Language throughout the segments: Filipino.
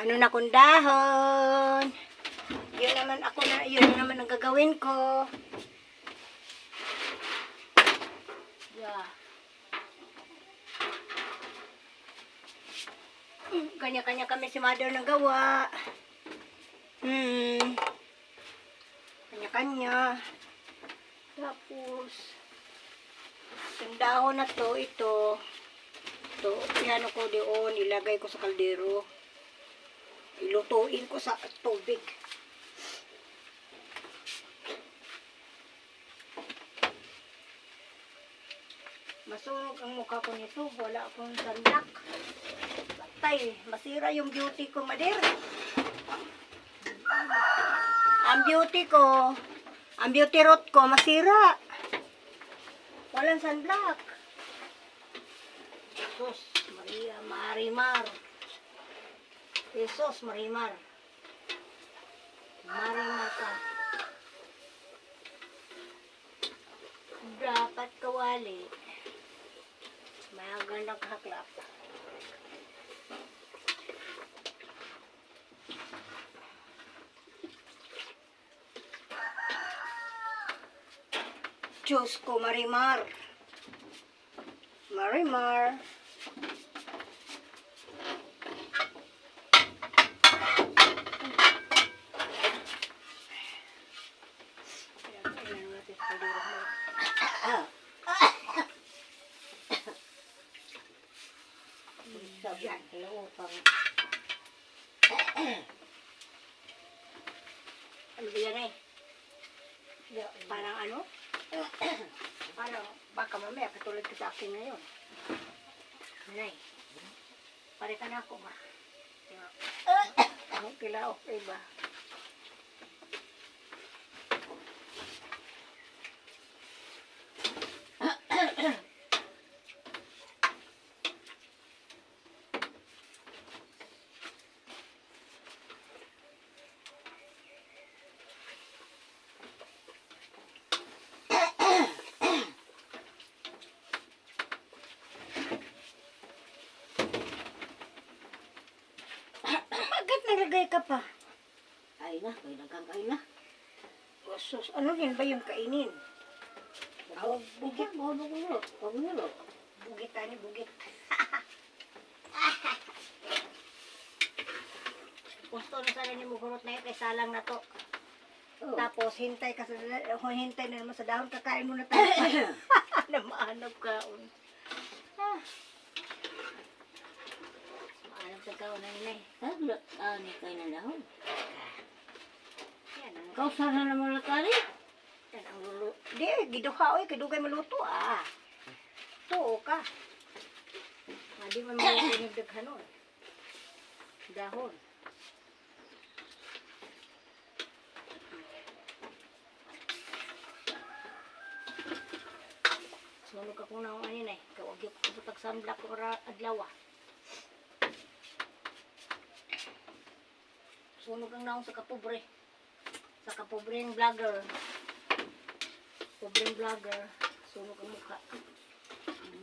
ano na kong dahon. Yun naman ang gagawin ko. Yeah. Kanya-kanya kami si mother ng gawa. Kanya-kanya. Tapos, yung dahon na to, ito, piano ko doon, ilagay ko sa kaldero. Ilutuin ko sa tubig. Masunog ang mukha ko nito, wala akong sunblock. Patay, masira yung beauty ko, mader. Ang beauty rot ko, masira. Walang sunblock. Jesus, Maria, Marimar. Jesus, Marimar. Marimar ka. Dapat kawali. May gandang haklap. Diyos ko, Marimar. Marimar. Yan, hello, ano ba yan eh? Parang ano? Parang baka mamaya katulad ka sa akin ngayon. Nanay, pare ka na ako ba? Okay lang, okay ba? Bakit nalagay ka pa? Kain na, kain na. Sus, ano yan ba yung kainin? Bugit mo, pagulo. Bugit tani, bugit. Gusto na sana ni Mugurot na yun, kay salang na to. Oh. Tapos hintay na naman sa dahon, kakain mo na tayo. Namaanap ka. Maanap ka ka, unay. Ni kain na dahon. Yan ang... Kau sana naman nakari? Yan ang lulo. Di, giduha oy, kidugay maluto ah. Tuo ka. Di man maluto yung daghanon. Dahon. Sunog ako na akong anin eh. Kawag yung kaputag sunblock ko adlaw ah. Sunog ang naong sa kapobre. Sa kapobreng vlogger. Pobreng vlogger. Sunog ang mukha.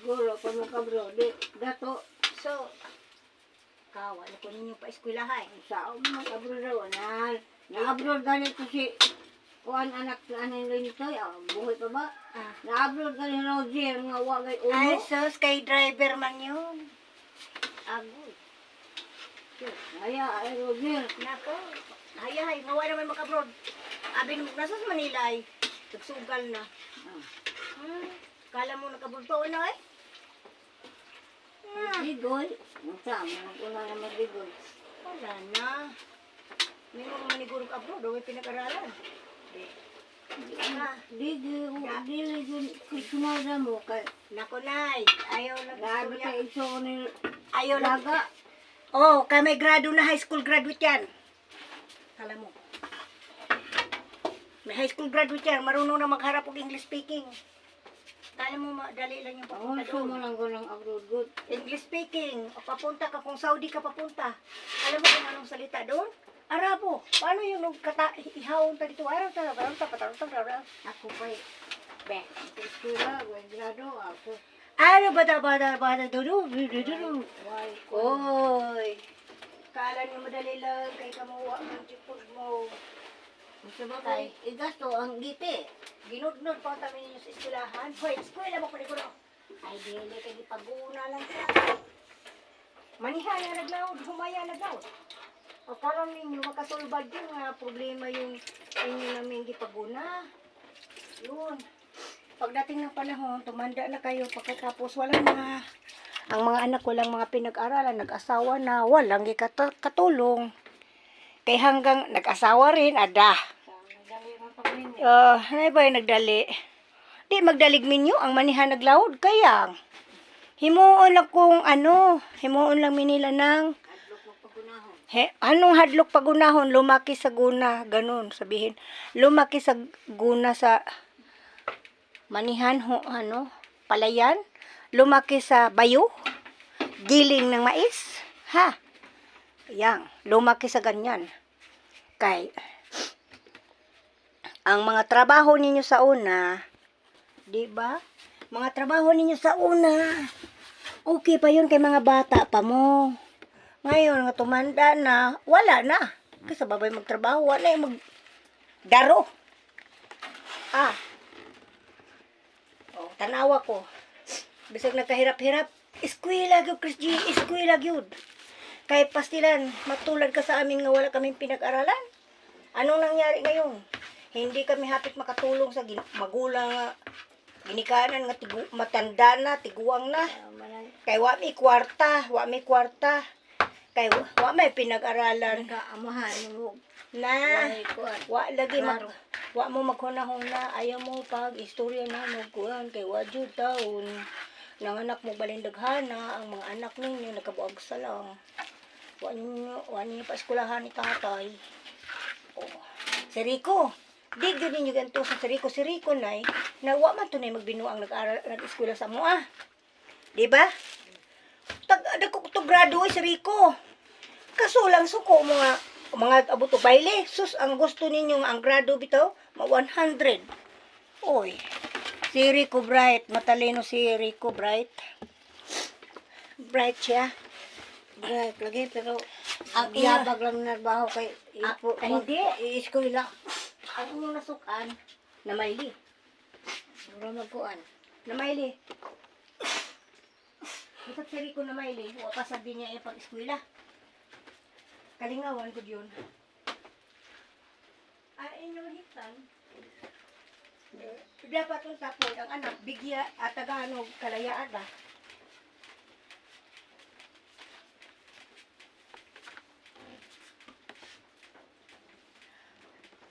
Gulo pa mo ka bro. Dato. So, kawal ko ninyo pa eskwelahay. Sa mga kabro daw. Na-abroad ganit ko si kuan anak na anin nito. Buhay pa ba? Na-abroad ganit Roger. Nga wagay ulo. Ay, sus, kay driver man yun. Agoy. Ay Roger. Nako. Hay, ngawa naman makabrod. Abin mo, nasa sa Manila ay. Nagsugal na. Kala mo nakabrod na eh? Bigoy. Masama. Wala naman bigoy. Wala na. May mga manigurog abroad, may pinag-aralan. Dili kusumada mo kay Nako, Nay. Ayaw na grabe istorya. ka iso ni Ayaw na. laga. Oh, kami grado na high school graduate yan. Kala mo. May high school graduate yan. Marunong na magharap og English speaking. Kala mo, dali lang yung papunta Ako mo doon. lang ko ng abroad good. English speaking. O, papunta ka kung Saudi ka papunta. Alam mo kung anong salita doon? Arabo. Paano yung ihawon ta dito? Araw ta. Ako pa be. Kusura, grado ako. Ano bata doon? Why ko? Oy. Akala niyo madali lang kay kamuwa ng tipod mo. Gusto ba kay igasto ang giti. Ginudnod pa kami ninyo sa eskwelahan. Hoy, eskwela mo pa ko na. Ay, dili kay gipaguna lang siya. Maniha na naglaod, humaya naglaod. O parang ninyo makasulbad yung problema yung inyo namin gipaguna. Yun. Pagdating ng panahon, tumanda na kayo, pagkatapos wala na. Ang mga anak walang mga pinag-aralan, nag-asawa na, walang katulong. Kay hanggang nag-asawa rin, ada. Nagdali ng pamilya. Ano ba yung nagdali? Di magdalig minyo ang manihan naglaod. Kaya, himuon lang kung himuon lang minila ng Adlok magpagunahon. anong hadlok pagunahon, lumaki sa guna, ganun sabihin. Lumaki sa guna sa manihan, palayan, lumaki sa bayo, giling ng mais, ha? Yang, lumaki sa ganyan. Kay, ang mga trabaho ninyo sa una, di ba? Mga trabaho ninyo sa una, okay pa yun kay mga bata pa mo. Ngayon, nga tumanda na, wala na. Kasi babay magtrabaho, wala yung magdaro. Tanawa ko. Bisag nagkahirap-hirap, eskwela gyud, Chris G, eskwela gyud. Kay pastilan, matulad ka sa amin nga wala kaming pinag-aralan. Anong nangyari ngayon? Hindi kami hapit makatulong sa magulang nga ginikanan nga matanda na, tiguang na. Kay wa may kwarta. Kay wa may pinag-aralan. Nagkaamahan mo. Na, kuan. wa lagi Klaro. wa mo maghuna-huna, ayaw mo pag istorya na mo kuan kay wa jud taon. Nanganak mo balindaghana, ang mga anak ninyo nakabuag sa lang. Wa ninyo pa eskwelahan ni tatay. Si Rico, di gyud ninyo ganito sa si Rico nay, na wa man tunay magbinuang nag-eskwela sa mo Di ba? Dako to graduate si Rico. Kaso lang suko mga abuto baile. Sus, ang gusto ninyo ang grado bitaw, 100. Oy. Si Rico Bright, matalino si Rico Bright. Bright siya. Bright lagi pero Ang ang iyabag lang narbaho kay hindi. i-eskwela. Ang inyong nasukan, na Maili. Mura magkuan. Na Maili. Bisag si Rico na Maili, wa pa sabi niya pag-eskwela. Kalingawan ko yun. Inyong hitan, dapat yung tapos ang anak, bigya at taganog kalayaan ba?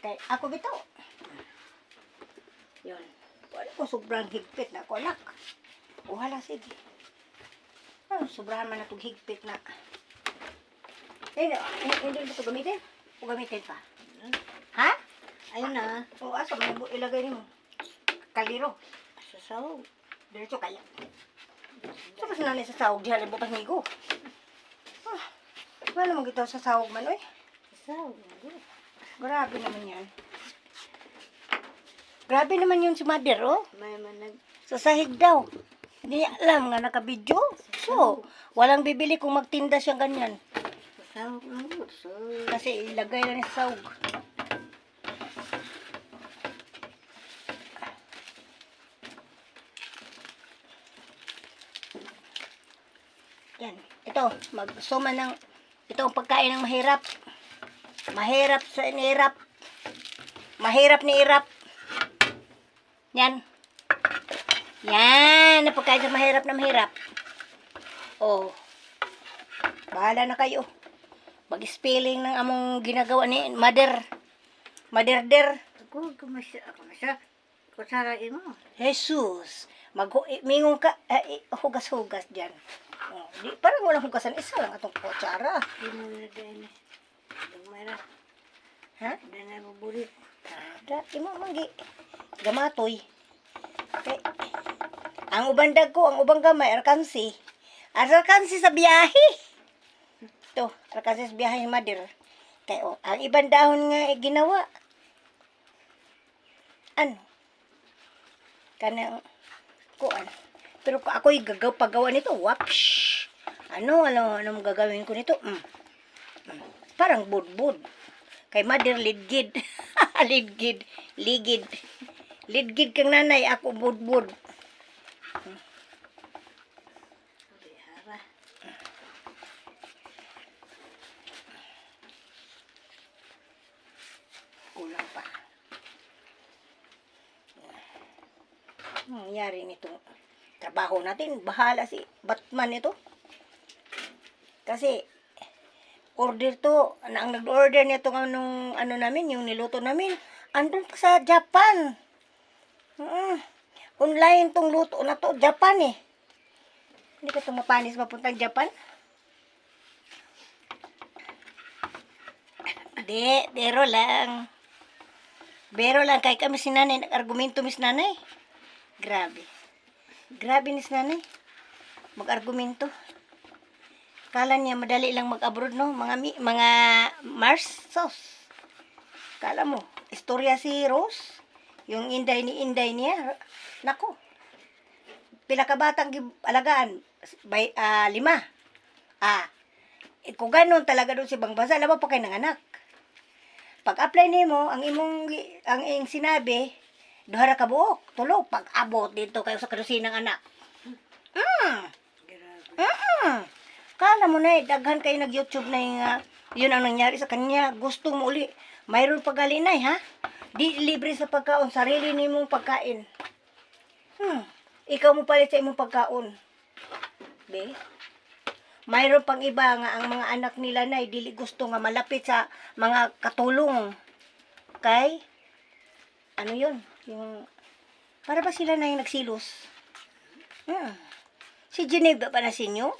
Kay ako bitaw. Yun. Wala ko sobrang higpit na ako, anak. Wala, sige. Sobrahan man na itong higpit na. Hindi mo ito gamitin? O gamitin pa? Ha? Ayun na. O asa mo ilagay mo? Kaliro. Sa sahog. Diretso kaya. Tapos nanay sa sahog, diyan bukas migo. Wala mo gitaw sa sahog man, oy. Sa sahog. Grabe naman yan. Grabe naman yun si mother, oh. May manag Sa sahig daw. Hindi niya alam nga nakabidyo. So, walang bibili kung magtinda siya ganyan. sa sahog lang yun. So, Kasi ilagay lang niya sa sahog. Yan. Ito, magsuma ng ito ang pagkain ng mahirap. Mahirap sa inirap. Mahirap ni irap. Yan. Yan. Ang pagkain sa mahirap na mahirap. Oh. Bahala na kayo. Mag-spelling ng among ginagawa ni mother. Mother-der. ako kumasya. Kusarain mo. Jesus. Mingon ka. Hugas-hugas dyan. Oh, parang walang hugasan. Isa lang atong kutsara. Hindi mo na din. Yung mayroon. Ha? Hindi na mabulit. Imo manggi. Gamatoy. Okay. Ang ubandag ko, ang ubang gamay, arkansi. Arkansi sa biyahe. Ito, arkansi sa biyahe, mother. Kaya, ang ibang dahon nga ginawa. Ano? Kanang, kuan. Pero kung ako'y paggawa nito, wapsh. Ano gagawin ko nito? Parang budbud. Kay mother lidgid. Lidgid. Ligid. Lidgid kang nanay, ako budbud. Bihara. Kulang pa. Nangyari nito. Trabaho natin, bahala si Batman ito. Kasi, order to, ang nag-order nito nung ano namin, yung niluto namin, andun pa sa Japan. Online tong luto na to, Japan eh. Hindi ka itong mapanis mapuntang Japan? Hindi, bero lang. Bero lang, kay kami si nanay, nag-argumento mis nanay. Grabe. Grabe ni si nanay. Mag-argumento. Kala niya madali lang mag-abroad, no? Mga Mars sauce. Kala mo, istorya si Rose. Yung Inday niya. Nako. Pila ka batang alagaan? 5. Kung ganun talaga doon si Bang Bansa, alam mo pa kayo ng anak. Pag-apply nimo ang iyong sinabi, duhara ka buok, tulog, pag-abot dito kayo sa kadusinang anak. Grabe. Kala mo na daghan kayo nag-YouTube na yung, yun ang nangyari sa kanya. Gusto mo uli. Mayroon pagalinay, ha? Di libre sa pagkaon. Sarili ni mong pagkain. Ikaw mo palit sa imong pagkaon. Be? Mayroon pang iba nga ang mga anak nila na dili gusto nga malapit sa mga katulong. Kay, ano yun? Yung, para ba sila na yung nagsilos? Si Genevieve pa na sinyo?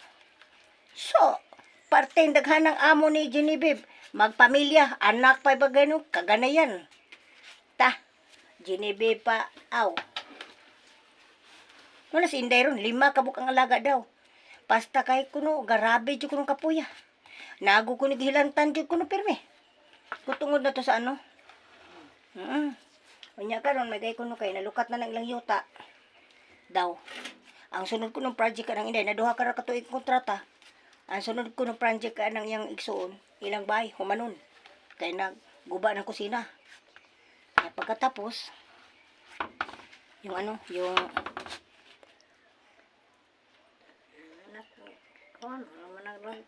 So, parte yung daghan ng amo ni Genevieve. Magpamilya, anak pa ba gano'n? Kaganayan. Genevieve pa, aw. Ano si Inday ron? 5 kabuk ang alaga daw. Basta kay kuno, garabe dyan kuno kapuya. Nago ko naghilantan dyan kuno pirme. Kutungod na to sa ano? Kanya karon may gay kuno kay nalukat na ng ilang yuta. Daw. Ang sunod ko ng project ka ng Inday, naduha ka na katuig kontrata. Ang sunod ko ng project ka ng iyang igsuon, ilang bay, humanon. Kaya nagguba ng kusina. Kaya pagkatapos, yung ano, yung Anak ko. Ano naman